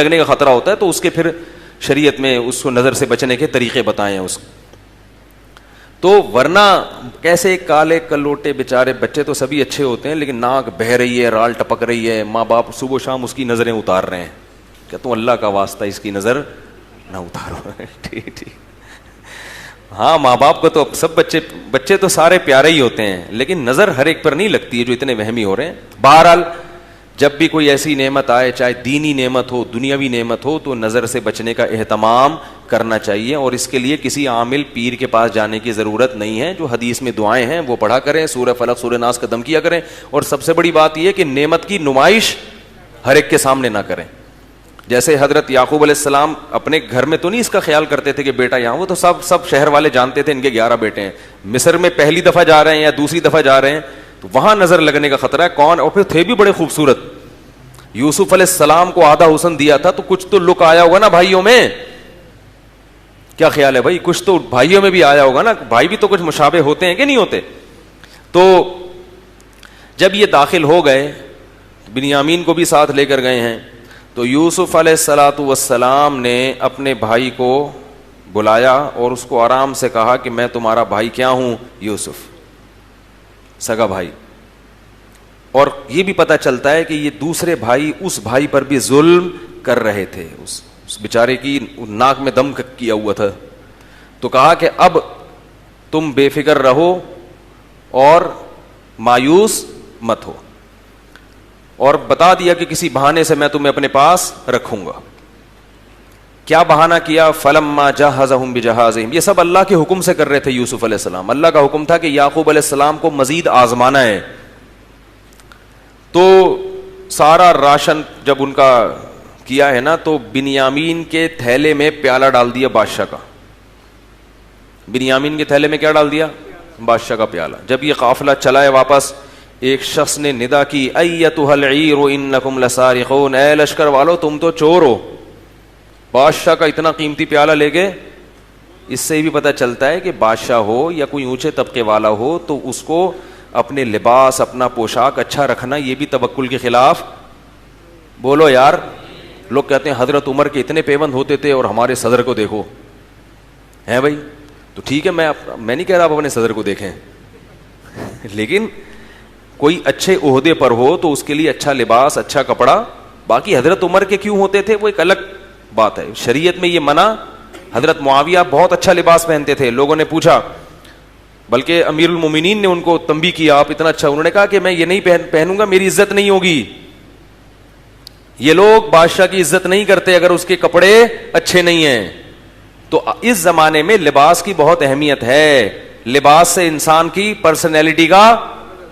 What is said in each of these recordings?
لگنے کا خطرہ ہوتا ہے تو اس کے پھر شریعت میں اس کو نظر سے بچنے کے طریقے بتائے ہیں اس کو. تو ورنہ کیسے کالے کلوٹے بیچارے بچے تو سبھی اچھے ہوتے ہیں, لیکن ناک بہہ رہی ہے, رال ٹپک رہی ہے, ماں باپ صبح و شام اس کی نظریں اتار رہے ہیں, کہ تم اللہ کا واسطہ اس کی نظر نہ اتارو. ٹھیک ٹھیک. ہاں ماں باپ کو تو سب بچے تو سارے پیارے ہی ہوتے ہیں, لیکن نظر ہر ایک پر نہیں لگتی ہے جو اتنے وہمی ہو رہے ہیں. بہرحال جب بھی کوئی ایسی نعمت آئے, چاہے دینی نعمت ہو دنیاوی نعمت ہو, تو نظر سے بچنے کا اہتمام کرنا چاہیے, اور اس کے لیے کسی عامل پیر کے پاس جانے کی ضرورت نہیں ہے. جو حدیث میں دعائیں ہیں وہ پڑھا کریں, سورہ فلق سورہ ناس کا دم کیا کریں, اور سب سے بڑی بات یہ کہ نعمت کی نمائش ہر ایک کے سامنے نہ کریں. جیسے حضرت یعقوب علیہ السلام اپنے گھر میں تو نہیں اس کا خیال کرتے تھے کہ بیٹا یہاں, وہ تو سب شہر والے جانتے تھے ان کے 11 بیٹے ہیں. مصر میں پہلی دفعہ جا رہے ہیں یا دوسری دفعہ جا رہے ہیں تو وہاں نظر لگنے کا خطرہ ہے. کون, اور پھر تھے بھی بڑے خوبصورت. یوسف علیہ السلام کو آدھا حسن دیا تھا تو کچھ تو لک آیا ہوگا نا بھائیوں میں. کیا خیال ہے بھائی, کچھ تو بھائیوں میں بھی آیا ہوگا نا, بھائی بھی تو کچھ مشابہ ہوتے ہیں کہ نہیں ہوتے. تو جب یہ داخل ہو گئے, بنیامین کو بھی ساتھ لے کر گئے ہیں, تو یوسف علیہ السلام نے اپنے بھائی کو بلایا اور اس کو آرام سے کہا کہ میں تمہارا بھائی کیا ہوں, یوسف, سگا بھائی. اور یہ بھی پتہ چلتا ہے کہ یہ دوسرے بھائی اس بھائی پر بھی ظلم کر رہے تھے, اس بیچارے کی ناک میں دم کیا ہوا تھا. تو کہا کہ اب تم بے فکر رہو اور مایوس مت ہو, اور بتا دیا کہ کسی بہانے سے میں تمہیں اپنے پاس رکھوں گا. کیا بہانہ کیا؟ فلما جہزہم بجہازہم, یہ سب اللہ کے حکم سے کر رہے تھے یوسف علیہ السلام. اللہ کا حکم تھا کہ یعقوب علیہ السلام کو مزید آزمانا ہے. تو سارا راشن جب ان کا کیا ہے نا, تو بنیامین کے تھیلے میں پیالہ ڈال دیا بادشاہ کا. بنیامین کے تھیلے میں کیا ڈال دیا؟ بادشاہ کا پیالہ. جب یہ قافلہ چلا ہے واپس, ایک شخص نے ندا کی, ایتھا العیر انکم لسارقون, اے لشکر والو تم تو چور ہو. بادشاہ کا اتنا قیمتی پیالہ لے گئے. اس سے بھی پتہ چلتا ہے کہ بادشاہ ہو یا کوئی اونچے طبقے والا ہو تو اس کو اپنے لباس, اپنا پوشاک اچھا رکھنا یہ بھی توکل کے خلاف. بولو یار. لوگ کہتے ہیں حضرت عمر کے اتنے پیوند ہوتے تھے اور ہمارے صدر کو دیکھو. ہیں بھائی, تو ٹھیک ہے, میں نہیں کہہ رہا آپ اپنے صدر کو دیکھیں, لیکن کوئی اچھے عہدے پر ہو تو اس کے لیے اچھا لباس, اچھا کپڑا. باقی حضرت عمر کے کیوں ہوتے تھے وہ ایک الگ بات ہے, شریعت میں یہ منع. حضرت معاویہ بہت اچھا لباس پہنتے تھے. لوگوں نے پوچھا, بلکہ امیر المومنین نے ان کو تنبیہ کیا, آپ اتنا اچھا. انہوں نے کہا کہ میں یہ نہیں پہنوں گا, میری عزت نہیں ہوگی. یہ لوگ بادشاہ کی عزت نہیں کرتے اگر اس کے کپڑے اچھے نہیں ہیں. تو اس زمانے میں لباس کی بہت اہمیت ہے. لباس سے انسان کی پرسنالٹی کا,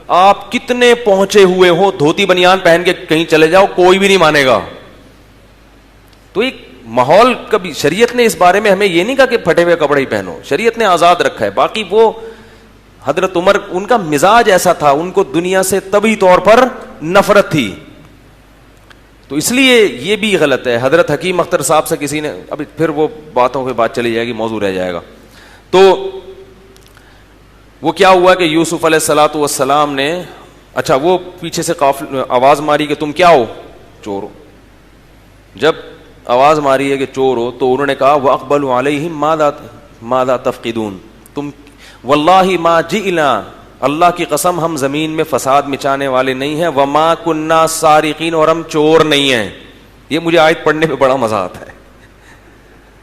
آپ کتنے پہنچے ہوئے ہو, دھوتی بنیان پہن کے کہیں چلے جاؤ کوئی بھی نہیں مانے گا. تو ایک ماحول کبھی, شریعت نے اس بارے میں ہمیں یہ نہیں کہا کہ پھٹے ہوئے کپڑے ہی پہنو, شریعت نے آزاد رکھا ہے. باقی وہ حضرت عمر, ان کا مزاج ایسا تھا, ان کو دنیا سے طبعی طور پر نفرت تھی, تو اس لیے یہ بھی غلط ہے. حضرت حکیم اختر صاحب سے کسی نے, ابھی پھر وہ باتوں پہ بات چلی جائے گی, موضوع رہ جائے گا. تو وہ کیا ہوا کہ یوسف علیہ السلام نے, اچھا وہ پیچھے سے آواز ماری کہ تم کیا ہو, چور ہو. جب آواز ماری ہے کہ چور ہو تو انہوں نے کہا وَأَقْبَلُوا عَلَيْهِمْ مَاذَا تَفْقِدُونَ, تم وَاللَّهِ مَا جِئْنَا, اللہ کی قسم ہم زمین میں فساد مچانے والے نہیں ہیں, وَمَا كُنَّا سَارِقِينَ, اور ہم چور نہیں ہیں. یہ مجھے آیت پڑھنے میں بڑا مزہ آتا ہے.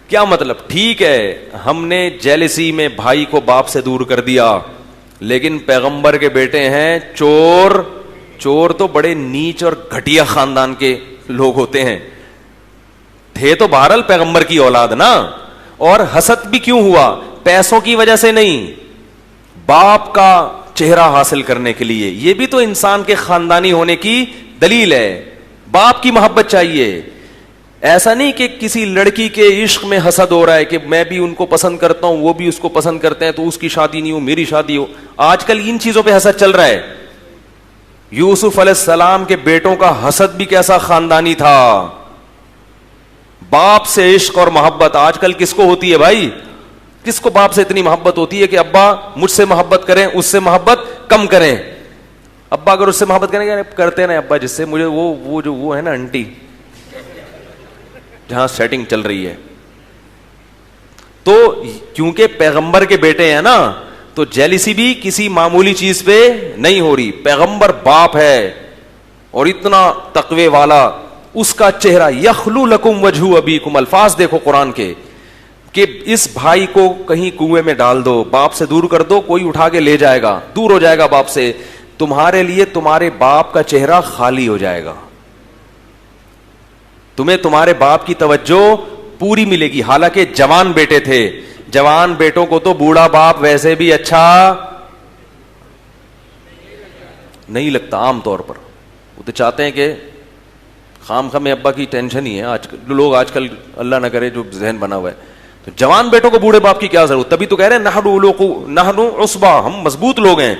کیا مطلب؟ ٹھیک ہے ہم نے جیلسی میں بھائی کو باپ سے دور کر دیا, لیکن پیغمبر کے بیٹے ہیں چور. چور تو بڑے نیچ اور گھٹیا خاندان کے لوگ ہوتے ہیں, تھے تو بہرحال پیغمبر کی اولاد نا. اور حسد بھی کیوں ہوا؟ پیسوں کی وجہ سے نہیں, باپ کا چہرہ حاصل کرنے کے لیے. یہ بھی تو انسان کے خاندانی ہونے کی دلیل ہے. باپ کی محبت چاہیے. ایسا نہیں کہ کسی لڑکی کے عشق میں حسد ہو رہا ہے کہ میں بھی ان کو پسند کرتا ہوں, وہ بھی اس کو پسند کرتے ہیں, تو اس کی شادی نہیں ہو میری شادی ہو. آج کل ان چیزوں پہ حسد چل رہا ہے. یوسف علیہ السلام کے بیٹوں کا حسد بھی کیسا خاندانی تھا, باپ سے عشق اور محبت. آج کل کس کو ہوتی ہے بھائی؟ کس کو باپ سے اتنی محبت ہوتی ہے کہ ابا مجھ سے محبت کریں, اس سے محبت کم کریں. ابا اگر اس سے محبت کریں گے, کرتے نا ابا جس سے مجھے وہ جو وہ ہے نا انٹی, جہاں سیٹنگ چل رہی ہے. تو کیونکہ پیغمبر کے بیٹے ہیں نا, تو جیلیسی بھی کسی معمولی چیز پہ نہیں ہو رہی. پیغمبر باپ ہے اور اتنا تقوی والا, اس کا چہرہ یخلو لکم وجہ ابیکم, الفاظ دیکھو قرآن کے, کہ اس بھائی کو کہیں کنویں میں ڈال دو, باپ سے دور کر دو, کوئی اٹھا کے لے جائے گا, دور ہو جائے گا باپ سے, تمہارے لیے تمہارے باپ کا چہرہ خالی ہو جائے گا, تمہیں تمہارے باپ کی توجہ پوری ملے گی. حالانکہ جوان بیٹے تھے, جوان بیٹوں کو تو بوڑھا باپ ویسے بھی اچھا نہیں لگتا عام طور پر. وہ تو چاہتے ہیں کہ خام خام ابا کی ٹینشن ہی ہے. آج کل اللہ نہ کرے جو ذہن بنا ہوا ہے, تو جوان بیٹوں کو بوڑھے باپ کی کیا ضرورت. تبھی تو کہہ رہے ہیں نحن عصبہ, ہم مضبوط لوگ ہیں.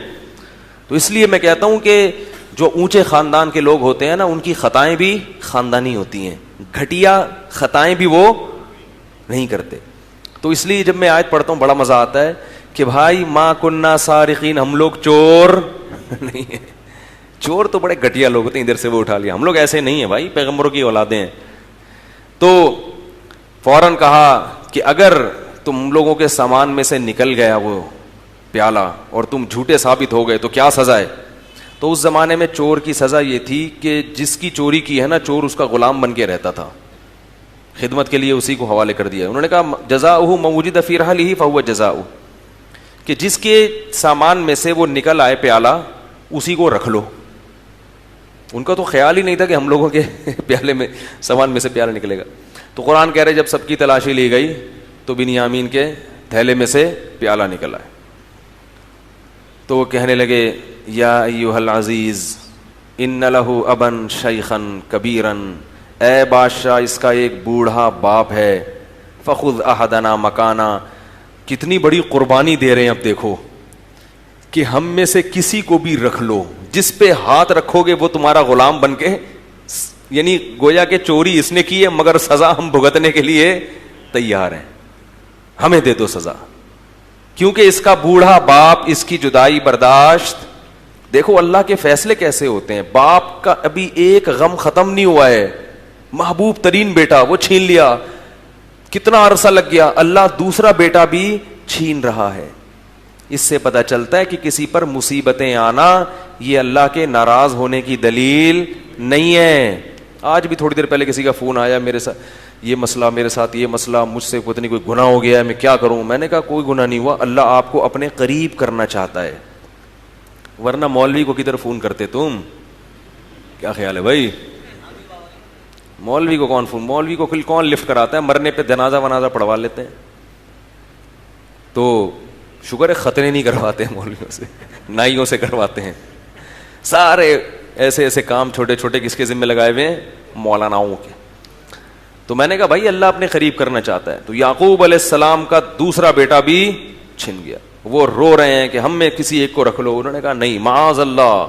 تو اس لیے میں کہتا ہوں کہ جو اونچے خاندان کے لوگ ہوتے ہیں نا, ان کی خطائیں بھی خاندانی ہوتی ہیں, گھٹیا خطائیں بھی وہ نہیں کرتے. تو اس لیے جب میں آیت پڑھتا ہوں بڑا مزہ آتا ہے کہ بھائی ما کننا سارقین, ہم لوگ چور نہیں ہیں. چور تو بڑے گھٹیا لوگ ہوتے ہیں, ادھر سے وہ اٹھا لیا, ہم لوگ ایسے نہیں ہیں بھائی, پیغمبروں کی اولادیں ہیں. تو فوراً کہا کہ اگر تم لوگوں کے سامان میں سے نکل گیا وہ پیالہ اور تم جھوٹے ثابت ہو گئے تو کیا سزا ہے. تو اس زمانے میں چور کی سزا یہ تھی کہ جس کی چوری کی ہے نا, چور اس کا غلام بن کے رہتا تھا, خدمت کے لیے اسی کو حوالے کر دیا. انہوں نے کہا جزاؤہ ما وجد فی رحلہ فہو جزاؤہ, کہ جس کے سامان میں سے وہ نکل آئے پیالہ اسی کو رکھ لو. ان کا تو خیال ہی نہیں تھا کہ ہم لوگوں کے پیالے میں سامان میں سے پیالہ نکلے گا. تو قرآن کہہ رہے جب سب کی تلاشی لی گئی تو بنیامین کے تھیلے میں سے پیالہ نکل آئے. تو وہ کہنے لگے یا ایھا العزیز ان لہ ابا شیخا کبیرا, اے بادشاہ اس کا ایک بوڑھا باپ ہے, فخذ احدنا مکانا, کتنی بڑی قربانی دے رہے ہیں. اب دیکھو کہ ہم میں سے کسی کو بھی رکھ لو, جس پہ ہاتھ رکھو گے وہ تمہارا غلام بن کے, یعنی گویا کہ چوری اس نے کی ہے مگر سزا ہم بھگتنے کے لیے تیار ہیں, ہمیں دے دو سزا, کیونکہ اس کا بوڑھا باپ اس کی جدائی برداشت. دیکھو اللہ کے فیصلے کیسے ہوتے ہیں. باپ کا ابھی ایک غم ختم نہیں ہوا ہے, محبوب ترین بیٹا وہ چھین لیا, کتنا عرصہ لگ گیا, اللہ دوسرا بیٹا بھی چھین رہا ہے. اس سے پتہ چلتا ہے کہ کسی پر مصیبتیں آنا یہ اللہ کے ناراض ہونے کی دلیل نہیں ہے. آج بھی تھوڑی دیر پہلے کسی کا فون آیا, میرے ساتھ یہ مسئلہ, میرے ساتھ یہ مسئلہ, مجھ سے پتہ نہیں کوئی گناہ ہو گیا ہے, میں کیا کروں. میں نے کہا کوئی گناہ نہیں ہوا, اللہ آپ کو اپنے قریب کرنا چاہتا ہے, ورنہ مولوی کو کدھر فون کرتے تم, کیا خیال ہے بھائی. مولوی کو کون فون, مولوی کو کون لفٹ کراتا ہے, مرنے پہ جنازہ ونازہ پڑھوا لیتے ہیں. تو شکر ہے خطرے نہیں کرواتے ہیں مولویوں سے, نائیوں سے کرواتے ہیں. سارے ایسے ایسے کام چھوٹے چھوٹے کس کے ذمہ لگائے ہوئے ہیں, مولاناؤں کے. تو میں نے کہا بھائی اللہ اپنے قریب کرنا چاہتا ہے. تو یعقوب علیہ السلام کا دوسرا بیٹا بھی چھن گیا, وہ رو رہے ہیں کہ ہم میں کسی ایک کو رکھ لو. انہوں نے کہا نہیں, معاذ اللہ,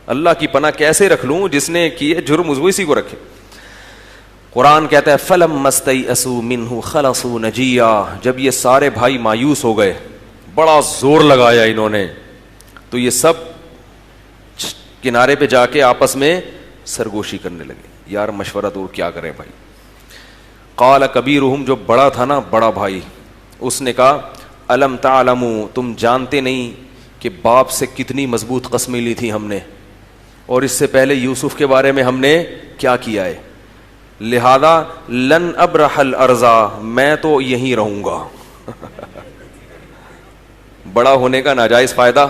اللہ کی پناہ, کیسے رکھ لوں, جس نے کیے جرم اسی کو رکھے. قرآن کہتا ہے فَلَمَّا اسْتَيْأَسُوا مِنْهُ خَلَصُوا نَجِيًّا, جب یہ سارے بھائی مایوس ہو گئے, بڑا زور لگایا انہوں نے, تو یہ سب کنارے پہ جا کے آپس میں سرگوشی کرنے لگے, یار مشورہ دور کیا کریں بھائی. قال کبیرہم, جو بڑا تھا نا, بڑا بھائی, اس نے کہا الم تعلموا, تم جانتے نہیں کہ باپ سے کتنی مضبوط قسمیں لی تھی ہم نے, اور اس سے پہلے یوسف کے بارے میں ہم نے کیا کیا ہے, لہذا لن ابرح الارض, میں تو یہیں رہوں گا. بڑا ہونے کا ناجائز فائدہ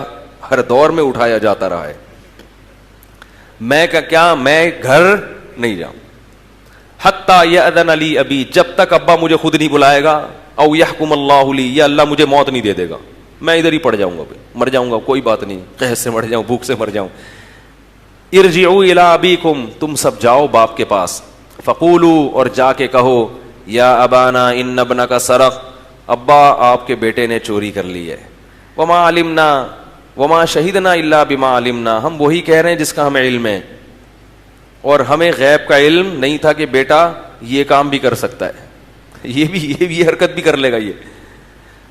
ہر دور میں اٹھایا جاتا رہا ہے. میں کیا, میں گھر نہیں جاؤں, حتی یأذن لی ابی, جب تک ابا مجھے خود نہیں بلائے گا, او یحکم اللہ لی, یا اللہ مجھے موت نہیں دے دے گا, میں ادھر ہی پڑ جاؤں گا, مر جاؤں گا, کوئی بات نہیں, قحط سے مر جاؤں, بھوک سے مر جاؤں. ارجعوا الی ابیکم, تم سب جاؤ باپ کے پاس, فقولوا, اور جا کے کہو, یا ابانا ان ابنک سرق, ابا آپ کے بیٹے نے چوری کر لی ہے, وما علمنا وما شہدنا الا بما علمنا, ہم وہی کہہ رہے ہیں جس کا ہمیں علم ہے, اور ہمیں غیب کا علم نہیں تھا کہ بیٹا یہ کام بھی کر سکتا ہے, یہ حرکت بھی کر لے گا یہ.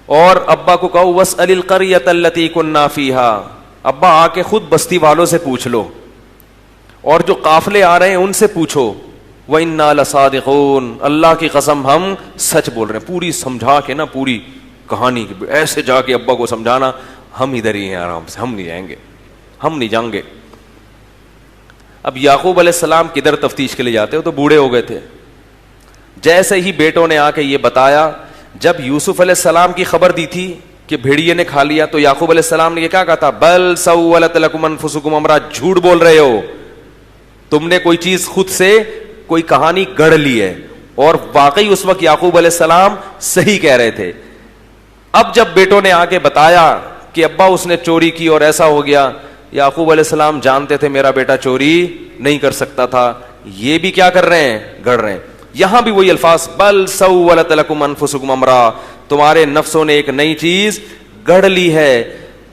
اور ابا کو کہو واسأل القریۃ التی کنا فیہا, ابا آ کے خود بستی والوں سے پوچھ لو, اور جو قافلے آ رہے ہیں ان سے پوچھو, وَإِنَّا لَصَادِقُونَ, اللہ کی قسم ہم سچ بول رہے ہیں. پوری سمجھا کے نا, پوری کہانی ایسے جا کے ابا کو سمجھانا, ہم ادھر ہی ہیں آرام سے, ہم نہیں جائیں گے, ہم نہیں جائیں گے. اب یعقوب علیہ السلام کدھر تفتیش کے لیے جاتے ہو, تو بوڑھے ہو گئے تھے. جیسے ہی بیٹوں نے آ کے یہ بتایا, جب یوسف علیہ السلام کی خبر دی تھی کہ بھیڑیے نے کھا لیا, تو یعقوب علیہ السلام نے یہ کیا کہا تھا, بل سولت لکم انفسکم امرا, جھوٹ بول رہے ہو, تم نے کوئی چیز خود سے کوئی کہانی گڑھ لی ہے. اور واقعی اس وقت یعقوب علیہ السلام صحیح کہہ رہے تھے. اب جب بیٹوں نے آ کے بتایا کہ ابا اس نے چوری کی اور ایسا ہو گیا, یعقوب علیہ السلام جانتے تھے میرا بیٹا چوری نہیں کر سکتا تھا, یہ بھی کیا کر رہے ہیں, گڑھ رہے ہیں. یہاں بھی وہی الفاظ, بل سولت لکم انفسکم امرا, تمہارے نفسوں نے ایک نئی چیز گڑھ لی ہے.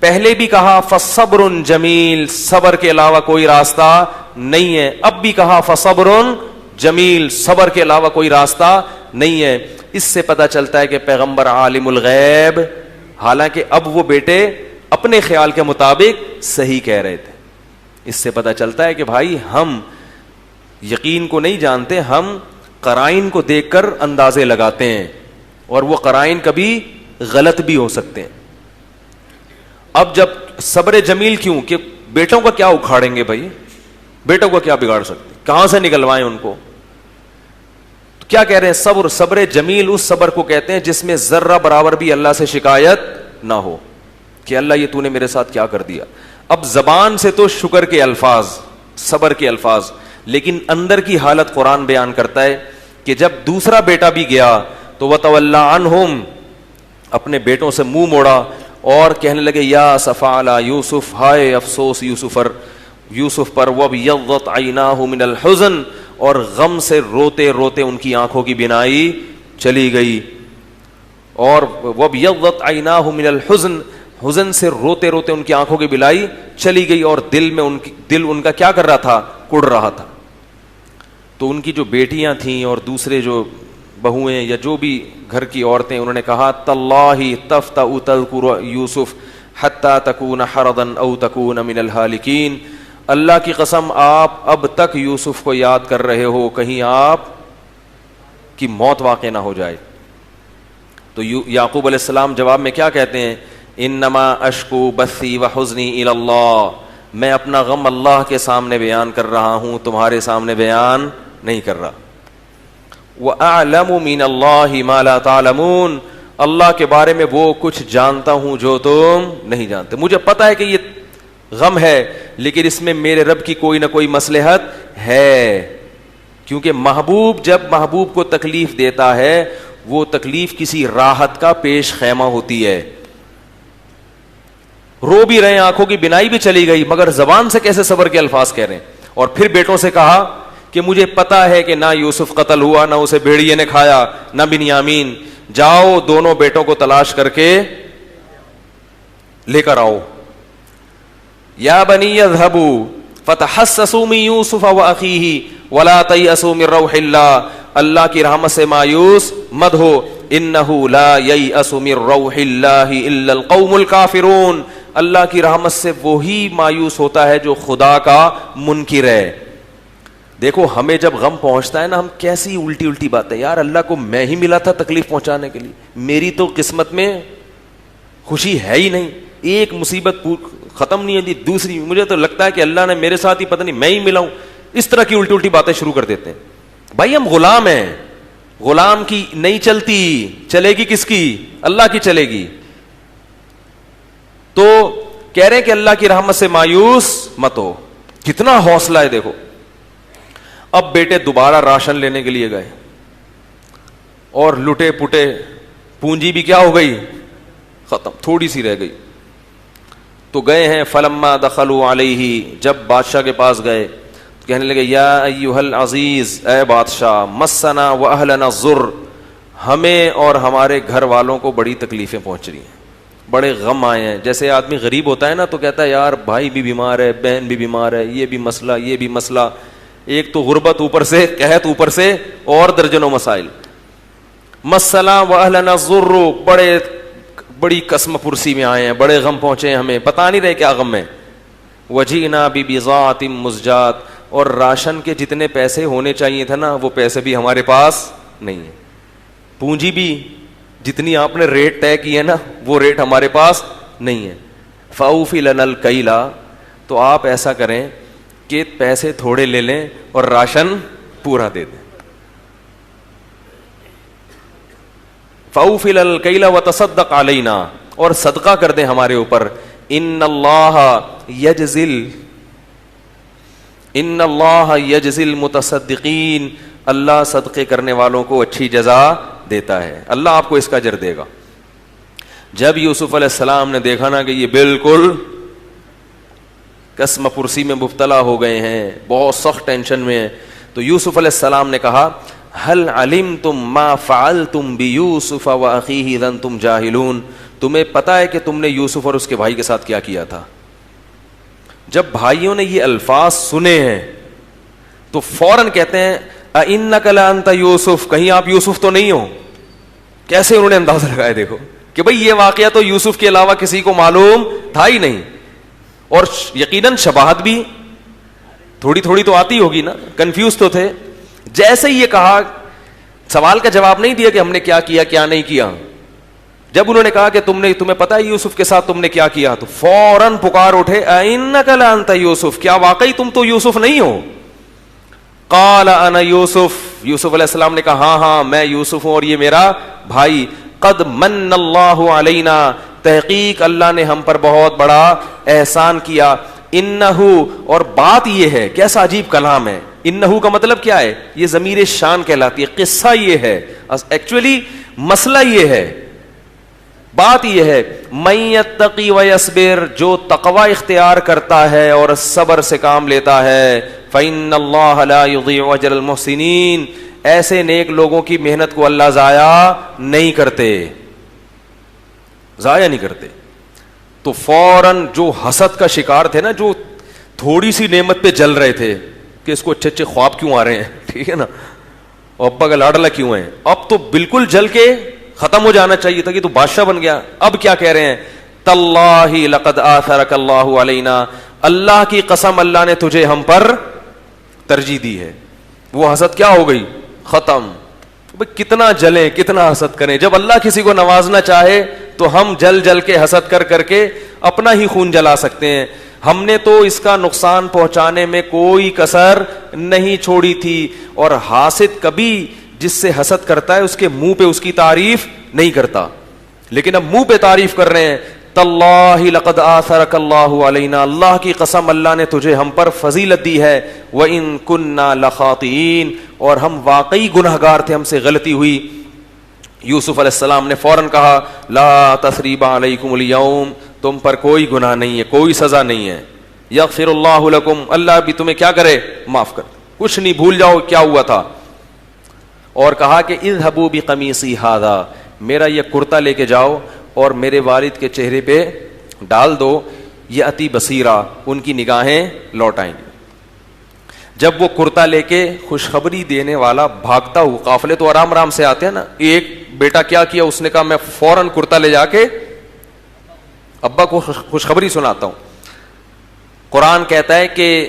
پہلے بھی کہا فصبر جمیل, صبر کے علاوہ کوئی راستہ نہیں ہے. اب بھی کہا فصبر جمیل, صبر کے علاوہ کوئی راستہ نہیں ہے. اس سے پتہ چلتا ہے کہ پیغمبر عالم الغیب, حالانکہ اب وہ بیٹے اپنے خیال کے مطابق صحیح کہہ رہے تھے. اس سے پتہ چلتا ہے کہ بھائی ہم یقین کو نہیں جانتے, ہم قرائن کو دیکھ کر اندازے لگاتے ہیں, اور وہ قرائن کبھی غلط بھی ہو سکتے ہیں. اب جب صبر جمیل کیوں, کہ بیٹوں کا کیا اکھاڑیں گے بھائی, بیٹوں کو کیا بگاڑ سکتے, کہاں سے نکلوائیں ان کو. تو کیا کہہ رہے ہیں, صبر جمیل اس صبر کو کہتے ہیں جس میں ذرہ برابر بھی اللہ سے شکایت نہ ہو کہ اللہ یہ تو نے میرے ساتھ کیا کر دیا. اب زبان سے تو شکر کے الفاظ, صبر کے الفاظ, لیکن اندر کی حالت قرآن بیان کرتا ہے کہ جب دوسرا بیٹا بھی گیا تو وَتَوَلَّى عَنْهُمْ, اپنے بیٹوں سے منہ موڑا اور کہنے لگے یا اسفا علی یوسف, ہائے افسوس یوسف پر, وَابْيَضَّتْ عَيْنَاهُ مِنَ الْحُزْنِ, اور غم سے روتے روتے ان کی آنکھوں کی بینائی چلی گئی. اور وَابْيَضَّتْ عَيْنَاهُ مِنَ الْحُزْنِ, حزن سے روتے روتے ان کی آنکھوں کی بینائی چلی گئی, اور دل ان کا کیا کر رہا تھا, کڑ رہا تھا. تو ان کی جو بیٹیاں تھیں اور دوسرے جو بہویں یا جو بھی گھر کی عورتیں, انہوں نے کہا تاللہ تفتأ تذکر یوسف حتی تکون حرضا او تکون من الہالکین, اللہ کی قسم آپ اب تک یوسف کو یاد کر رہے ہو, کہیں آپ کی موت واقع نہ ہو جائے. تو یعقوب علیہ السلام جواب میں کیا کہتے ہیں, انما اشکو بثی وحزنی الی اللہ, میں اپنا غم اللہ کے سامنے بیان کر رہا ہوں, تمہارے سامنے بیان نہیں کر رہا. وَأَعْلَمُ مِنَ اللَّهِ مَا لَا تَعْلَمُونَ, اللہ کے بارے میں وہ کچھ جانتا ہوں جو تم نہیں جانتے. مجھے پتا ہے کہ یہ غم ہے, لیکن اس میں میرے رب کی کوئی نہ کوئی مصلحت ہے, کیونکہ محبوب جب محبوب کو تکلیف دیتا ہے وہ تکلیف کسی راحت کا پیش خیمہ ہوتی ہے. رو بھی رہے ہیں, آنکھوں کی بینائی بھی چلی گئی, مگر زبان سے کیسے صبر کے الفاظ کہہ رہے ہیں. اور پھر بیٹوں سے کہا کہ مجھے پتا ہے کہ نہ یوسف قتل ہوا, نہ اسے بھیڑیے نے کھایا, نہ بنیامین, جاؤ دونوں بیٹوں کو تلاش کر کے لے کر آؤ. یا بنی اذهبوا فتحسسوا من یوسف واخیہ ولا تیأسوا من روح اللہ, اللہ کی رحمت سے مایوس مت ہو, انہ لا ییأس من روح اللہ الا القوم الکافرون, اللہ کی رحمت سے وہی مایوس ہوتا ہے جو خدا کا منکر ہے. دیکھو ہمیں جب غم پہنچتا ہے نا, ہم کیسی الٹی الٹی باتیں, یار اللہ کو میں ہی ملا تھا تکلیف پہنچانے کے لیے, میری تو قسمت میں خوشی ہے ہی نہیں, ایک مصیبت ختم نہیں ہوتی دوسری, مجھے تو لگتا ہے کہ اللہ نے میرے ساتھ ہی پتہ نہیں میں ہی ملا ہوں. اس طرح کی الٹی الٹی باتیں شروع کر دیتے ہیں. بھائی ہم غلام ہیں, غلام کی نہیں چلتی, چلے گی کس کی, اللہ کی چلے گی. تو کہہ رہے ہیں کہ اللہ کی رحمت سے مایوس مت ہو. کتنا حوصلہ ہے دیکھو. اب بیٹے دوبارہ راشن لینے کے لیے گئے اور لٹے پٹے, پونجی بھی کیا ہو گئی, ختم, تھوڑی سی رہ گئی. تو گئے ہیں, فلما دخلوا علیہ, جب بادشاہ کے پاس گئے کہنے لگے یا ایھا العزیز, اے بادشاہ, مسنا واہلنا الضر, ہمیں اور ہمارے گھر والوں کو بڑی تکلیفیں پہنچ رہی ہیں, بڑے غم آئے ہیں. جیسے آدمی غریب ہوتا ہے نا تو کہتا ہے یار بھائی بھی بیمار ہے, بہن بھی بیمار ہے, یہ بھی مسئلہ, یہ بھی مسئلہ, ایک تو غربت اوپر سے, قحط اوپر سے, اور درجنوں مسائل. مسنا واہلنا الضر, بڑی قسم پرسی میں آئے ہیں, بڑے غم پہنچے ہیں, ہمیں پتہ نہیں رہے کیا غم ہے. وجینا ببضاعۃ مزجاۃ, اور راشن کے جتنے پیسے ہونے چاہیے تھے نا وہ پیسے بھی ہمارے پاس نہیں ہے, پونجی بھی جتنی آپ نے ریٹ طے کی ہے نا وہ ریٹ ہمارے پاس نہیں ہے. فَأَوْفِ لَنَا الْكَيْلَ, تو آپ ایسا کریں کہ پیسے تھوڑے لے لیں اور راشن پورا دے دیں. فَأَوْفِ لَنَا الْكَيْلَ وَتَصَدَّقْ عَلَيْنَا, اور صدقہ کر دیں ہمارے اوپر. ان اللہ یجزی المتصدقین, اللہ صدقے کرنے والوں کو اچھی جزا دیتا ہے, اللہ آپ کو اس کا اجر دے گا. جب یوسف علیہ السلام نے دیکھا نا کہ یہ بالکل قسم پرسی میں مبتلا ہو گئے ہیں, بہت سخت ٹینشن میں ہیں, تو یوسف علیہ السلام نے کہا هل علمتم ما فعلتم بیوسف واخیہ اذ انتم جاہلون, تمہیں پتا ہے کہ تم نے یوسف اور اس کے بھائی کے ساتھ کیا کیا تھا. جب بھائیوں نے یہ الفاظ سنے ہیں تو فوراً کہتے ہیں اِنَّكَ لَأَنْتَ یوسف, کہیں آپ یوسف تو نہیں ہو. کیسے انہوں نے اندازہ لگایا دیکھو کہ بھئی یہ واقعہ تو یوسف کے علاوہ کسی کو معلوم تھا ہی نہیں, اور یقیناً شباہت بھی تھوڑی تھوڑی تو آتی ہوگی نا, کنفیوز تو تھے. جیسے یہ کہا, سوال کا جواب نہیں دیا کہ ہم نے کیا کیا کیا نہیں کیا. جب انہوں نے کہا کہ تمہیں پتا ہے یوسف کے ساتھ تم نے کیا کیا, تو فوراً پکار اٹھے اِنَّكَ لَأَنْتَ یوسف, کیا واقعی تم تو یوسف نہیں ہو. قال انا یوسف, یوسف علیہ السلام نے کہا ہاں میں یوسف ہوں اور یہ میرا بھائی. قد من اللہ علینا, تحقیق اللہ نے ہم پر بہت بڑا احسان کیا. انہو, اور بات یہ ہے, کیسا عجیب کلام ہے. انہو کا مطلب کیا ہے, یہ ضمیر شان کہلاتی ہے. قصہ یہ ہے, ایکچولی مسئلہ یہ ہے, بات یہ ہے, من یتقی ویصبر, جو تقوی اختیار کرتا ہے اور صبر سے کام لیتا ہے, فإن اللہ لا یضیع اجر المحسنین, ایسے نیک لوگوں کی محنت کو اللہ ضائع نہیں کرتے, ضائع نہیں کرتے. تو فوراً جو حسد کا شکار تھے نا, جو تھوڑی سی نعمت پہ جل رہے تھے کہ اس کو اچھے اچھے خواب کیوں آ رہے ہیں, ٹھیک ہے نا, اور ابا کا لاڈلا کیوں ہیں, اب تو بالکل جل کے ختم ہو جانا چاہیے تھا کہ تو بادشاہ بن گیا. اب کیا کہہ رہے ہیں, تاللہ لقد آثرک اللہ علینا, اللہ کی قسم اللہ نے تجھے ہم پر ترجیح دی ہے. وہ حسد کیا ہو گئی, ختم. کتنا جلیں کتنا حسد کریں, جب اللہ کسی کو نوازنا چاہے تو ہم جل جل کے حسد کر کے اپنا ہی خون جلا سکتے ہیں. ہم نے تو اس کا نقصان پہنچانے میں کوئی کسر نہیں چھوڑی تھی, اور حاسد کبھی جس سے حسد کرتا ہے اس کے منہ پہ اس کی تعریف نہیں کرتا, لیکن اب منہ پہ تعریف کر رہے ہیں. تاللہ لقد آثرک اللہ علینا, اللہ کی قسم اللہ نے تجھے ہم پر فضیلت دی ہے. وَإِن كُنَّا لَخَاطِئِينَ, اور ہم واقعی گنہگار تھے, ہم سے غلطی ہوئی. یوسف علیہ السلام نے فوراً کہا لا تثریب علیکم اليوم, تم پر کوئی گناہ نہیں ہے, کوئی سزا نہیں ہے. یغفر اللہ لکم, اللہ بھی تمہیں کیا کرے, معاف کر, کچھ نہیں, بھول جاؤ کیا ہوا تھا. اور کہا کہ اذهبوا بقمیصی ھذا, میرا یہ کرتا لے کے جاؤ اور میرے والد کے چہرے پہ ڈال دو, یأتی بصیرا, ان کی نگاہیں لوٹ آئیں گی. جب وہ کرتا لے کے خوشخبری دینے والا بھاگتا ہوا, قافلے تو آرام آرام سے آتے ہیں نا, ایک بیٹا کیا کیا, اس نے کہا میں فوراً کرتا لے جا کے ابا کو خوشخبری سناتا ہوں. قرآن کہتا ہے کہ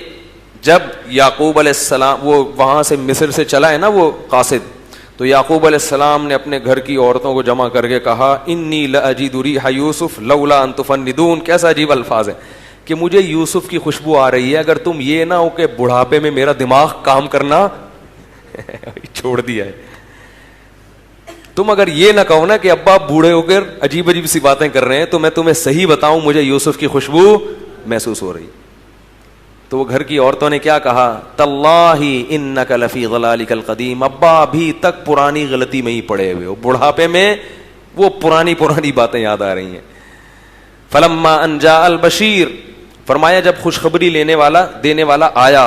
جب یعقوب علیہ السلام وہ وہاں سے مصر سے چلا ہے نا وہ قاصد, تو یعقوب علیہ السلام نے اپنے گھر کی عورتوں کو جمع کر کے کہا انی لاجد ریح یوسف لولا ان تفندون. کیسا عجیب الفاظ ہے کہ مجھے یوسف کی خوشبو آ رہی ہے, اگر تم یہ نہ ہو کہ بڑھاپے میں میرا دماغ کام کرنا چھوڑ دیا ہے. تم اگر یہ نہ کہو نا کہ ابا بوڑھے ہو کر عجیب عجیب سی باتیں کر رہے ہیں, تو میں تمہیں صحیح بتاؤں مجھے یوسف کی خوشبو محسوس ہو رہی. تو وہ گھر کی عورتوں نے کیا کہا, تاللہ انک لفی ضلالک القدیم, ابا ابھی تک پرانی غلطی میں ہی پڑے ہوئے ہو, بڑھاپے میں وہ پرانی باتیں یاد آ رہی ہیں. فلما ان جاء البشیر, فرمایا جب خوشخبری دینے والا آیا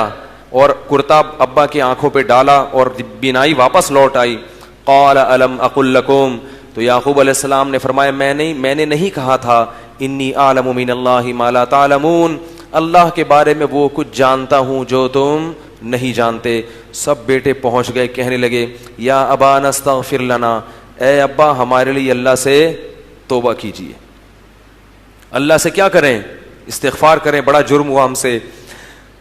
اور کرتا ابا کی آنکھوں پہ ڈالا اور بینائی واپس لوٹ آئی. قال الم اقل لکم, تو یعقوب علیہ السلام نے فرمایا میں نے نہیں کہا تھا, انی اعلم من اللہ ما لا تعلمون, اللہ کے بارے میں وہ کچھ جانتا ہوں جو تم نہیں جانتے. سب بیٹے پہنچ گئے, کہنے لگے یا ابا نستغفر لنا, اے ابا ہمارے لیے اللہ سے توبہ کیجیے, اللہ سے کیا کریں, استغفار کریں, بڑا جرم ہوا ہم سے.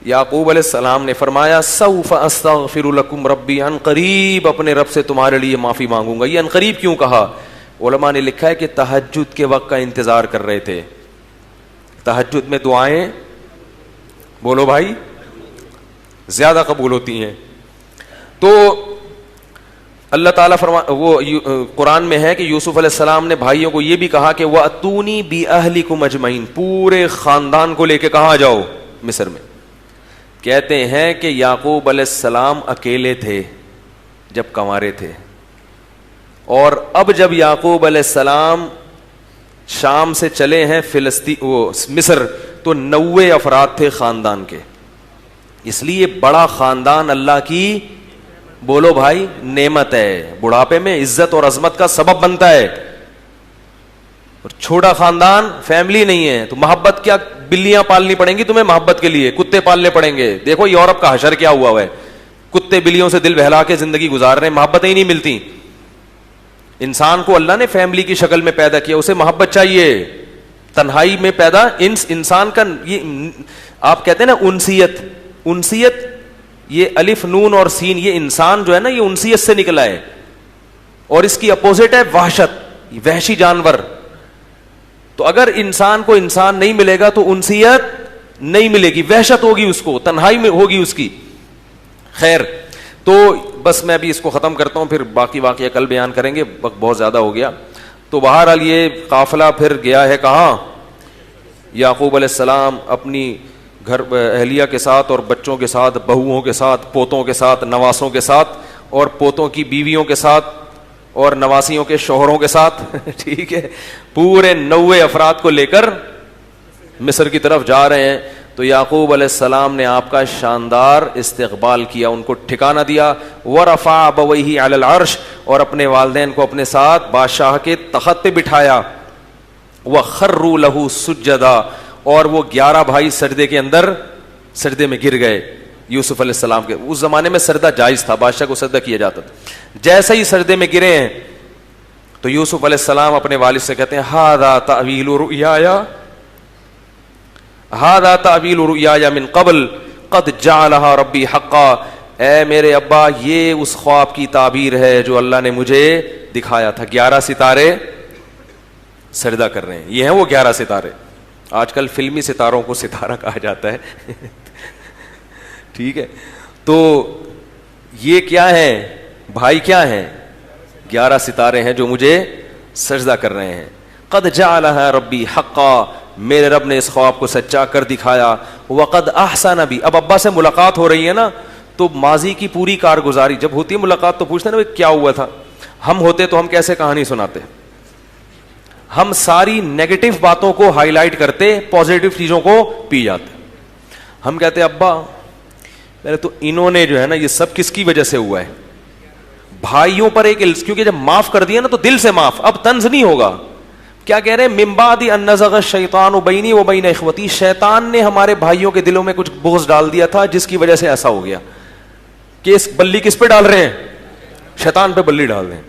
یعقوب علیہ السلام نے فرمایا سوف استغفر لکم ربی، ان قریب اپنے رب سے تمہارے لیے معافی مانگوں گا. یہ ان قریب کیوں کہا؟ علماء نے لکھا ہے کہ تہجد کے وقت کا انتظار کر رہے تھے. تہجد میں دعائیں بولو بھائی زیادہ قبول ہوتی ہیں. تو اللہ تعالیٰ وہ قرآن میں ہے کہ یوسف علیہ السلام نے بھائیوں کو یہ بھی کہا کہ وَأْتُونِي بِأَهْلِكُمْ أَجْمَعِينَ، پورے خاندان کو لے کے کہاں جاؤ؟ مصر میں. کہتے ہیں کہ یعقوب علیہ السلام اکیلے تھے جب کنوارے تھے، اور اب جب یعقوب علیہ السلام شام سے چلے ہیں مصر، تو 90 افراد تھے خاندان کے. اس لیے بڑا خاندان اللہ کی بولو بھائی نعمت ہے، بڑھاپے میں عزت اور عظمت کا سبب بنتا ہے. اور چھوٹا خاندان فیملی نہیں ہے تو محبت کیا، بلیاں پالنی پڑیں گی تمہیں محبت کے لیے، کتے پالنے پڑیں گے. دیکھو یورپ کا حشر کیا ہوا ہے، کتے بلیوں سے دل بہلا کے زندگی گزار رہے ہیں، محبتیں ہی نہیں ملتی. انسان کو اللہ نے فیملی کی شکل میں پیدا کیا، اسے محبت چاہیے. تنہائی میں پیدا انسان کا یہ آپ کہتے ہیں نا انسیت، انسیت یہ الف نون اور سین، یہ انسان جو ہے نا یہ انسیت سے نکلا ہے، اور اس کی اپوزٹ ہے وحشت، وحشی جانور. تو اگر انسان کو انسان نہیں ملے گا تو انسیت نہیں ملے گی، وحشت ہوگی اس کو، تنہائی میں ہوگی اس کی. خیر تو بس میں ابھی اس کو ختم کرتا ہوں، پھر باقی واقعہ کل بیان کریں گے، وقت بہت زیادہ ہو گیا. تو بہرحال یہ قافلہ پھر گیا ہے کہاں؟ یعقوب علیہ السلام اپنی گھر اہلیہ کے ساتھ اور بچوں کے ساتھ، بہوؤں کے ساتھ، پوتوں کے ساتھ، نواسوں کے ساتھ، اور پوتوں کی بیویوں کے ساتھ، اور نواسیوں کے شوہروں کے ساتھ ٹھیک ہے، پورے 90 افراد کو لے کر مصر کی طرف جا رہے ہیں. تو یعقوب علیہ السلام نے آپ کا شاندار استقبال کیا، ان کو ٹھکانہ دیا. ورفع ابویہ علی العرش، اور اپنے والدین کو اپنے ساتھ بادشاہ کے تخت پہ بٹھایا. وخروا لہ سجدا، اور وہ 11 بھائی سجدے کے اندر سجدے میں گر گئے یوسف علیہ السلام کے. اس زمانے میں سجدہ جائز تھا، بادشاہ کو سجدہ کیا جاتا تھا. جیسے ہی سجدے میں گرے ہیں تو یوسف علیہ السلام اپنے والد سے کہتے ہیں ھذا تأویل رؤیایا، ھذا تأویل رؤیایا من قبل قد جعلها ربی حقا. اے میرے ابا یہ اس خواب کی تعبیر ہے جو اللہ نے مجھے دکھایا تھا. 11 ستارے سجدہ کر رہے ہیں، یہ ہیں وہ 11 ستارے. آج کل فلمی ستاروں کو ستارہ کہا جاتا ہے ٹھیک ہے. تو یہ کیا ہے بھائی، کیا ہیں؟ 11 ستارے ہیں جو مجھے سجدہ کر رہے ہیں. قد جعلها ربی حقا، میرے رب نے اس خواب کو سچا کر دکھایا. وقد احسن بی، اب ابا سے ملاقات ہو رہی ہے نا، تو ماضی کی پوری کارگزاری جب ہوتی ہے ملاقات تو پوچھتے ہیں نا کیا ہوا تھا. ہم ہوتے تو ہم کیسے کہانی سناتے؟ ہم ساری نیگیٹو باتوں کو ہائی لائٹ کرتے، پازیٹو چیزوں کو پی جاتے. ہم کہتے ابا پہلے تو انہوں نے جو ہے نا یہ سب کس کی وجہ سے ہوا ہے؟ بھائیوں پر ایک کیونکہ جب معاف کر دیا نا تو دل سے معاف، اب طنز نہیں ہوگا. کیا کہہ رہے ہیں؟ من بعد ان نزغ الشیطان بینی و بین اخوتی، شیطان نے ہمارے بھائیوں کے دلوں میں کچھ بغض ڈال دیا تھا جس کی وجہ سے ایسا ہو گیا. کہ اس بلی کس پہ ڈال رہے ہیں؟ شیطان پہ بلی ڈال رہے ہیں.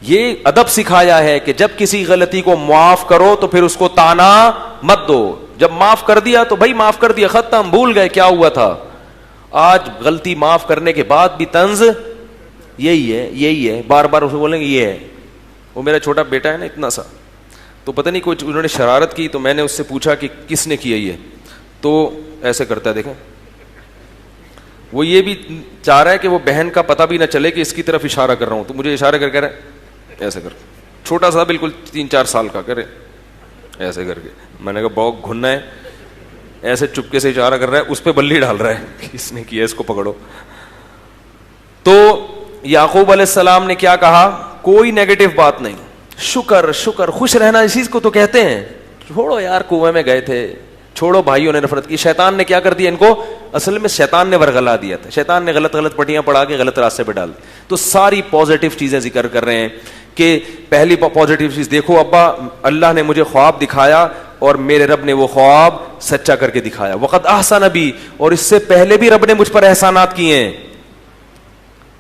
یہ ادب سکھایا ہے کہ جب کسی غلطی کو معاف کرو تو پھر اس کو تانا مت دو. جب معاف کر دیا تو بھائی معاف کر دیا، ختم، بھول گئے کیا ہوا تھا. آج غلطی معاف کرنے کے بعد بھی طنز یہی ہے، بار بار اسے بولیں گے یہ ہے. وہ میرا چھوٹا بیٹا ہے نا اتنا سا، تو پتہ نہیں کچھ انہوں نے شرارت کی تو میں نے اس سے پوچھا کہ کس نے کیا یہ، تو ایسے کرتا ہے دیکھیں. وہ یہ بھی چاہ رہا ہے کہ وہ بہن کا پتہ بھی نہ چلے کہ اس کی طرف اشارہ کر رہا ہوں، تو مجھے اشارہ کر رہا ہے ایسے کر، چھوٹا سا بالکل 3-4 سال کا، کرے ایسے کر کے. میں نے کہا بہت گھننا ہے، ایسے چپکے سے اشارہ کر رہا ہے، اس پہ بلی ڈال رہا ہے اس نے کیا، اس کو پکڑو. تو یعقوب علیہ السلام نے کیا کہا؟ کوئی نیگیٹو بات نہیں، شکر خوش رہنا اس چیز کو تو کہتے ہیں. چھوڑو یار کنویں میں گئے تھے، چھوڑو بھائیوں نے نفرت کی. شیطان نے کیا کر دیا ان کو؟ اصل میں شیطان نے ورغلا دیا تھا، شیطان نے غلط پٹیاں پڑھا کے غلط راستے پہ ڈال دی. تو ساری پازیٹیو چیزیں ذکر کر رہے ہیں کہ پہلی پازیٹیو چیز دیکھو ابا، اللہ نے مجھے خواب دکھایا اور میرے رب نے وہ خواب سچا کر کے دکھایا. وقد احسن بی، اور اس سے پہلے بھی رب نے مجھ پر احسانات کیے ہیں.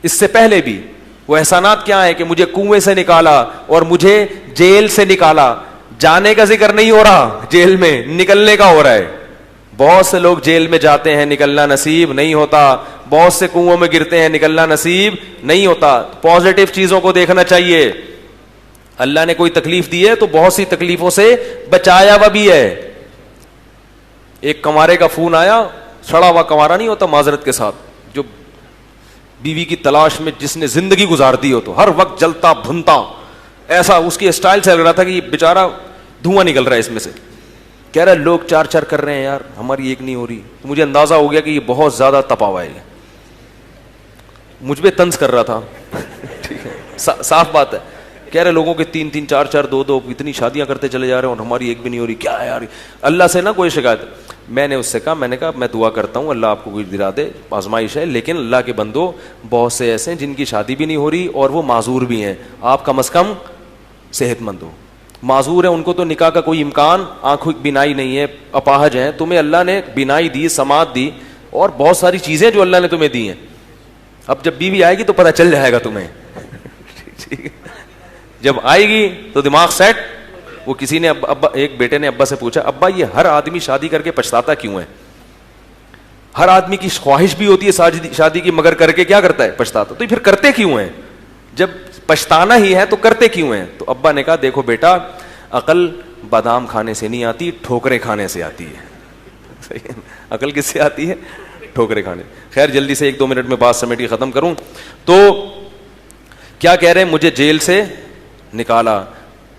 اس سے پہلے بھی وہ احسانات کیا ہے کہ مجھے کنویں سے نکالا اور مجھے جیل سے نکالا. جانے کا ذکر نہیں ہو رہا، جیل میں نکلنے کا ہو رہا ہے. بہت سے لوگ جیل میں جاتے ہیں, نکلنا نصیب نہیں ہوتا. بہت سے کنووں میں گرتے ہیں, نکلنا نصیب نہیں ہوتا. پازیٹو چیزوں کو دیکھنا چاہیے. اللہ نے کوئی تکلیف دی ہے تو بہت سی تکلیفوں سے بچایا ہوا بھی ہے. ایک کنوارے کا فون آیا, سڑا ہوا کنوارا نہیں ہوتا معذرت کے ساتھ, جو بیوی کی تلاش میں جس نے زندگی گزار دی ہو, تو ہر وقت جلتا بھنتا, ایسا اس کی اسٹائل سے لگ رہا تھا کہ یہ بیچارہ دھواں نکل رہا ہے اس میں سے. کہہ رہا ہے لوگ چار چار کر رہے ہیں یار, ہماری ایک نہیں ہو رہی. تو مجھے اندازہ ہو گیا کہ یہ بہت زیادہ تپا ہوا ہے, مجھ پہ طنز کر رہا تھا. ٹھیک ہے, صاف بات ہے. کہہ رہے لوگوں کے تین تین چار چار دو دو اتنی شادیاں کرتے چلے جا رہے ہیں اور ہماری ایک بھی نہیں ہو رہی. کیا ہے یار, اللہ سے نا کوئی شکایت. میں نے اس سے کہا, میں نے کہا میں دعا کرتا ہوں اللہ آپ کو کوئی دلا دے, آزمائش ہے, لیکن اللہ کے بندو بہت سے ایسے ہیں جن کی شادی بھی نہیں ہو رہی اور وہ معذور بھی ہیں. آپ کم از کم صحت مند ہو. معذور ہے ان کو تو نکاح کا کوئی امکان, آنکھوں کی بینائی نہیں ہے, اپاہج ہیں. تمہیں اللہ نے بینائی دی, سماعت دی, اور بہت ساری چیزیں جو اللہ نے تمہیں دی ہیں. اب جب بیوی آئے گی تو پتہ چل جائے گا تمہیں. جب آئے گی تو دماغ سیٹ. وہ کسی نے ابا, ایک بیٹے نے ابا سے پوچھا, ابا یہ ہر آدمی شادی کر کے پچھتاتا کیوں ہے؟ ہر آدمی کی خواہش بھی ہوتی ہے شادی کی, مگر کر کے کیا کرتا ہے؟ پچھتاتا. تو پھر کرتے کیوں ہیں؟ جب پچھتانا ہی ہے تو کرتے کیوں ہیں؟ تو ابا نے کہا دیکھو بیٹا, عقل بادام کھانے سے نہیں آتی, ٹھوکریں کھانے سے آتی ہے. عقل کس سے آتی ہے؟ ٹھوکریں کھانے. خیر جلدی سے 1-2 منٹ میں بات سمیٹ کے ختم کروں. تو کیا کہہ رہے ہیں, مجھے جیل سے نکالا.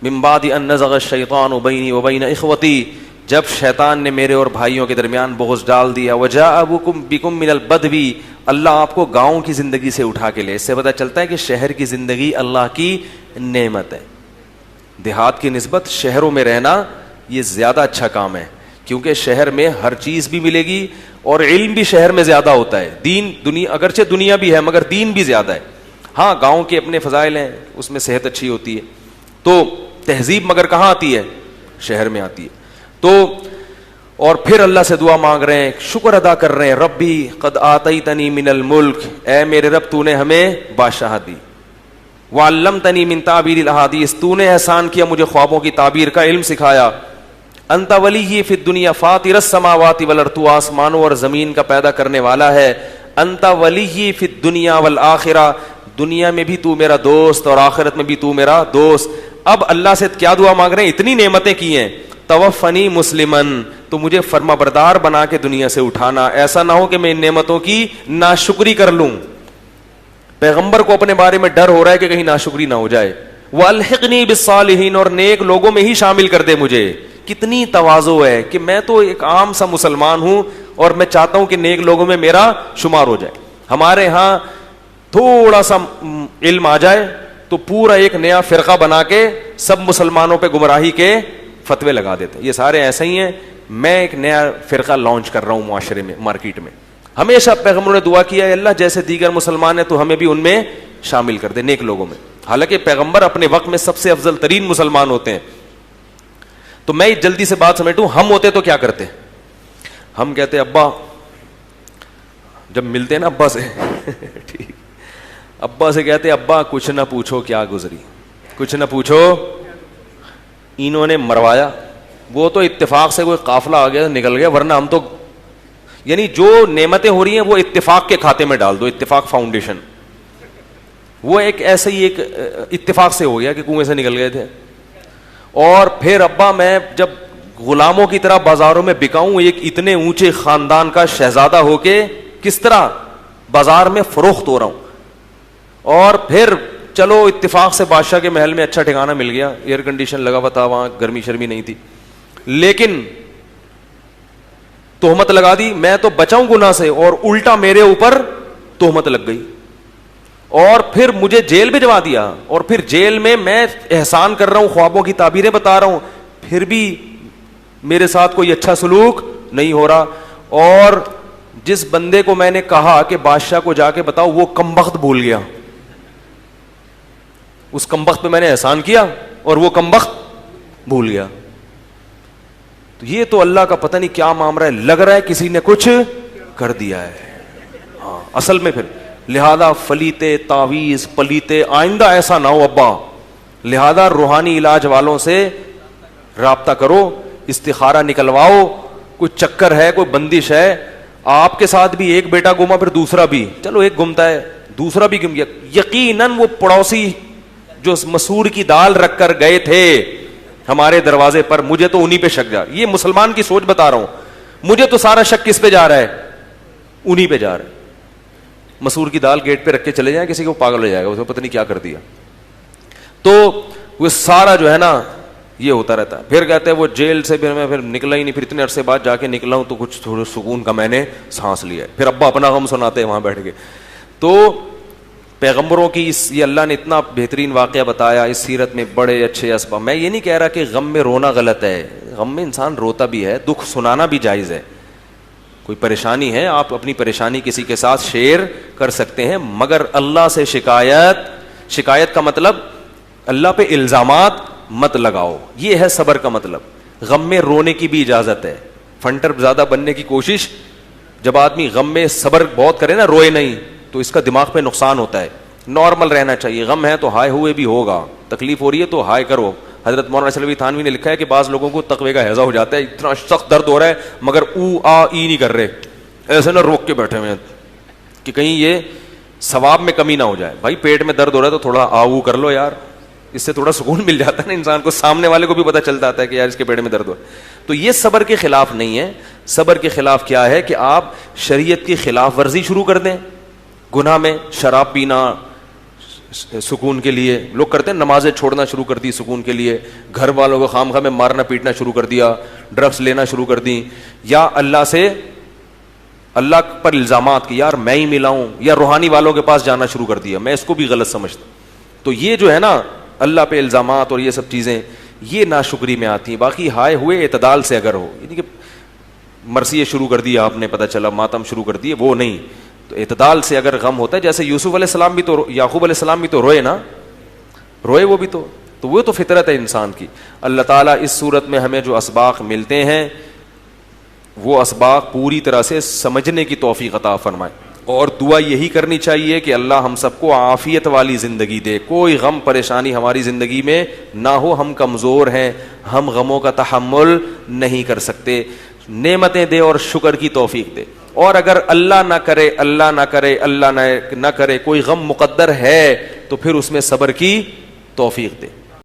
من بعد ان نزغ الشیطان بینی وبین اخوتی, جب شیطان نے میرے اور بھائیوں کے درمیان بغض ڈال دیا. وجاء بکم من البدو, اللہ آپ کو گاؤں کی زندگی سے اٹھا کے لے. اس سے پتہ چلتا ہے کہ شہر کی زندگی اللہ کی نعمت ہے. دیہات کی نسبت شہروں میں رہنا یہ زیادہ اچھا کام ہے, کیونکہ شہر میں ہر چیز بھی ملے گی اور علم بھی شہر میں زیادہ ہوتا ہے. دین دنیا, اگرچہ دنیا بھی ہے مگر دین بھی زیادہ ہے. ہاں گاؤں کے اپنے فضائل ہیں, اس میں صحت اچھی ہوتی ہے, تو تہذیب مگر کہاں آتی ہے؟ شہر میں آتی ہے. تو اور پھر اللہ سے دعا مانگ رہے ہیں, شکر ادا کر رہے ہیں, ربی قد آتیتنی من الملک, اے میرے رب تو نے ہمیں بادشاہت دی. وعلمتنی من تعبیر الاحادیث, تو نے احسان کیا مجھے خوابوں کی تعبیر کا علم سکھایا. انت ولی فی الدنیا فاطر السماوات والارض, تو آسمانوں اور زمین کا پیدا کرنے والا ہے. انت ولی فی الدنیا والآخرہ, دنیا میں بھی تو میرا دوست اور آخرت میں بھی تو میرا دوست. اب اللہ سے کیا دعا مانگ رہے ہیں؟ اتنی نعمتیں کی ہیں. توفنی مسلمن, تو مجھے فرما بردار بنا کے دنیا سے اٹھانا, ایسا نہ ہو کہ میں ان نعمتوں کی ناشکری کر لوں. پیغمبر کو اپنے بارے میں ڈر ہو رہا ہے کہ کہیں ناشکری نہ ہو جائے. والحقنی بالصالحین, اور نیک لوگوں میں ہی شامل کر دے مجھے. کتنی تواضع ہے کہ میں تو ایک عام سا مسلمان ہوں اور میں چاہتا ہوں کہ نیک لوگوں میں میرا شمار ہو جائے. ہمارے ہاں تھوڑا سا علم آ جائے تو پورا ایک نیا فرقہ بنا کے سب مسلمانوں پہ گمراہی کے فتوے لگا دیتے. یہ سارے ایسے ہی ہیں. میں ایک نیا فرقہ لانچ کر رہا ہوں معاشرے میں, مارکیٹ میں. ہمیشہ پیغمبروں نے دعا کیا ہے اللہ جیسے دیگر مسلمان ہیں تو ہمیں بھی ان میں شامل کر دے, نیک لوگوں میں. حالانکہ پیغمبر اپنے وقت میں سب سے افضل ترین مسلمان ہوتے ہیں. تو میں جلدی سے بات سمیٹوں. ہم ہوتے تو کیا کرتے؟ ہم کہتے ابا, جب ملتے نا ابا سے ٹھیک, ابا سے کہتے ابا کچھ نہ پوچھو کیا گزری, کچھ نہ پوچھو انہوں نے مروایا. وہ تو اتفاق سے کوئی قافلہ آ گیا نکل گیا, ورنہ ہم تو یعنی جو نعمتیں ہو رہی ہیں وہ اتفاق کے کھاتے میں ڈال دو. اتفاق فاؤنڈیشن وہ ایک ایسے ہی ایک اتفاق سے ہو گیا کہ کنویں سے نکل گئے تھے. اور پھر ابا میں جب غلاموں کی طرح بازاروں میں بکاؤں, ایک اتنے اونچے خاندان کا شہزادہ ہو کے کس طرح بازار میں فروخت ہو رہا ہوں. اور پھر چلو اتفاق سے بادشاہ کے محل میں اچھا ٹھکانہ مل گیا, ایئر کنڈیشن لگا ہوا تھا, وہاں گرمی شرمی نہیں تھی, لیکن تہمت لگا دی. میں تو بچاؤں گناہ سے اور الٹا میرے اوپر تہمت لگ گئی اور پھر مجھے جیل بھجوا دیا. اور پھر جیل میں میں احسان کر رہا ہوں, خوابوں کی تعبیریں بتا رہا ہوں, پھر بھی میرے ساتھ کوئی اچھا سلوک نہیں ہو رہا. اور جس بندے کو میں نے کہا کہ بادشاہ کو جا کے بتاؤ, وہ کمبخت بھول گیا. اس کمبخت پہ میں نے احسان کیا اور وہ کمبخت بھول گیا. تو یہ تو اللہ کا پتہ نہیں کیا معاملہ ہے, لگ رہا ہے کسی نے کچھ کر دیا ہے. ہاں اصل میں پھر لہذا فلیتے تعویذ پلیتے آئندہ ایسا نہ ہو ابا. لہذا روحانی علاج والوں سے رابطہ کرو, استخارہ نکلواؤ, کوئی چکر ہے, کوئی بندش ہے. آپ کے ساتھ بھی ایک بیٹا گما, پھر دوسرا بھی, چلو ایک گمتا ہے دوسرا بھی گم گیا, یقیناً وہ پڑوسی جو مسور کی دال رکھ کر گئے تھے ہمارے دروازے پر, مجھے تو انہی پہ شک جا. یہ مسلمان کی سوچ بتا رہا ہوں, مجھے تو سارا شک کس پہ جا رہا ہے, انہی پہ جا رہا ہے. مسور کی دال گیٹ پہ رکھ کے چلے جائیں, کسی کو پاگل ہو جائے گا, اس نے پتہ نہیں کیا کر دیا. تو وہ سارا جو ہے نا یہ ہوتا رہتا ہے. پھر کہتے ہیں وہ جیل سے پھر نکلا ہی نہیں, پھر اتنے عرصے بعد جا کے نکلا ہوں تو کچھ تھوڑا سکون کا میں نے سانس لیا. پھر ابا اپنا غم سناتے ہیں وہاں بیٹھ کے. تو پیغمبروں کی یہ اللہ نے اتنا بہترین واقعہ بتایا اس سیرت میں, بڑے اچھے اسباب. میں یہ نہیں کہہ رہا کہ غم میں رونا غلط ہے, غم میں انسان روتا بھی ہے, دکھ سنانا بھی جائز ہے. کوئی پریشانی ہے, آپ اپنی پریشانی کسی کے ساتھ شیئر کر سکتے ہیں, مگر اللہ سے شکایت کا مطلب اللہ پہ الزامات مت لگاؤ. یہ ہے صبر کا مطلب. غم میں رونے کی بھی اجازت ہے, فنٹر زیادہ بننے کی کوشش, جب آدمی غم میں صبر بہت کرے نا, روئے نہیں, تو اس کا دماغ پہ نقصان ہوتا ہے. نارمل رہنا چاہیے. غم ہے تو ہائے ہوئے بھی ہوگا, تکلیف ہو رہی ہے تو ہائے کرو. حضرت مولانا شلوی تھانوی نے لکھا ہے کہ بعض لوگوں کو تقوی کا ہیضہ ہو جاتا ہے, اتنا سخت درد ہو رہا ہے مگر او آ ای نہیں کر رہے, ایسے نہ روک کے بیٹھے ہوئے کہ کہیں یہ ثواب میں کمی نہ ہو جائے. بھائی پیٹ میں درد ہو رہا ہے تو تھوڑا آ او کر لو یار, اس سے تھوڑا سکون مل جاتا ہے نا انسان کو, سامنے والے کو بھی پتہ چل جاتا ہے کہ یار اس کے پیٹ میں درد ہو. تو یہ صبر کے خلاف نہیں ہے. صبر کے خلاف کیا ہے کہ آپ شریعت کی خلاف ورزی شروع کر دیں. گناہ میں شراب پینا سکون کے لیے لوگ کرتے ہیں, نمازیں چھوڑنا شروع کر دی سکون کے لیے, گھر والوں کو خام خواہ میں مارنا پیٹنا شروع کر دیا, ڈرگس لینا شروع کر دی, یا اللہ پر الزامات کی یار میں ہی ملا ہوں, یا روحانی والوں کے پاس جانا شروع کر دیا. میں اس کو بھی غلط سمجھتا. تو یہ جو ہے نا اللہ پہ الزامات اور یہ سب چیزیں, یہ ناشکری میں آتی ہیں. باقی ہائے ہوئے اعتدال سے اگر ہو, یعنی کہ مرثیے شروع کر دی آپ نے, پتہ چلا ماتم شروع کر دیے, وہ نہیں. تو اعتدال سے اگر غم ہوتا ہے, جیسے یوسف علیہ السلام بھی تو, یعقوب علیہ السلام بھی تو روئے نا, روئے وہ بھی تو وہ تو فطرت ہے انسان کی. اللہ تعالیٰ اس صورت میں ہمیں جو اسباق ملتے ہیں وہ اسباق پوری طرح سے سمجھنے کی توفیق عطا فرمائے, اور دعا یہی کرنی چاہیے کہ اللہ ہم سب کو عافیت والی زندگی دے, کوئی غم پریشانی ہماری زندگی میں نہ ہو. ہم کمزور ہیں, ہم غموں کا تحمل نہیں کر سکتے. نعمتیں دے اور شکر کی توفیق دے. اور اگر اللہ نہ کرے کوئی غم مقدر ہے تو پھر اس میں صبر کی توفیق دے.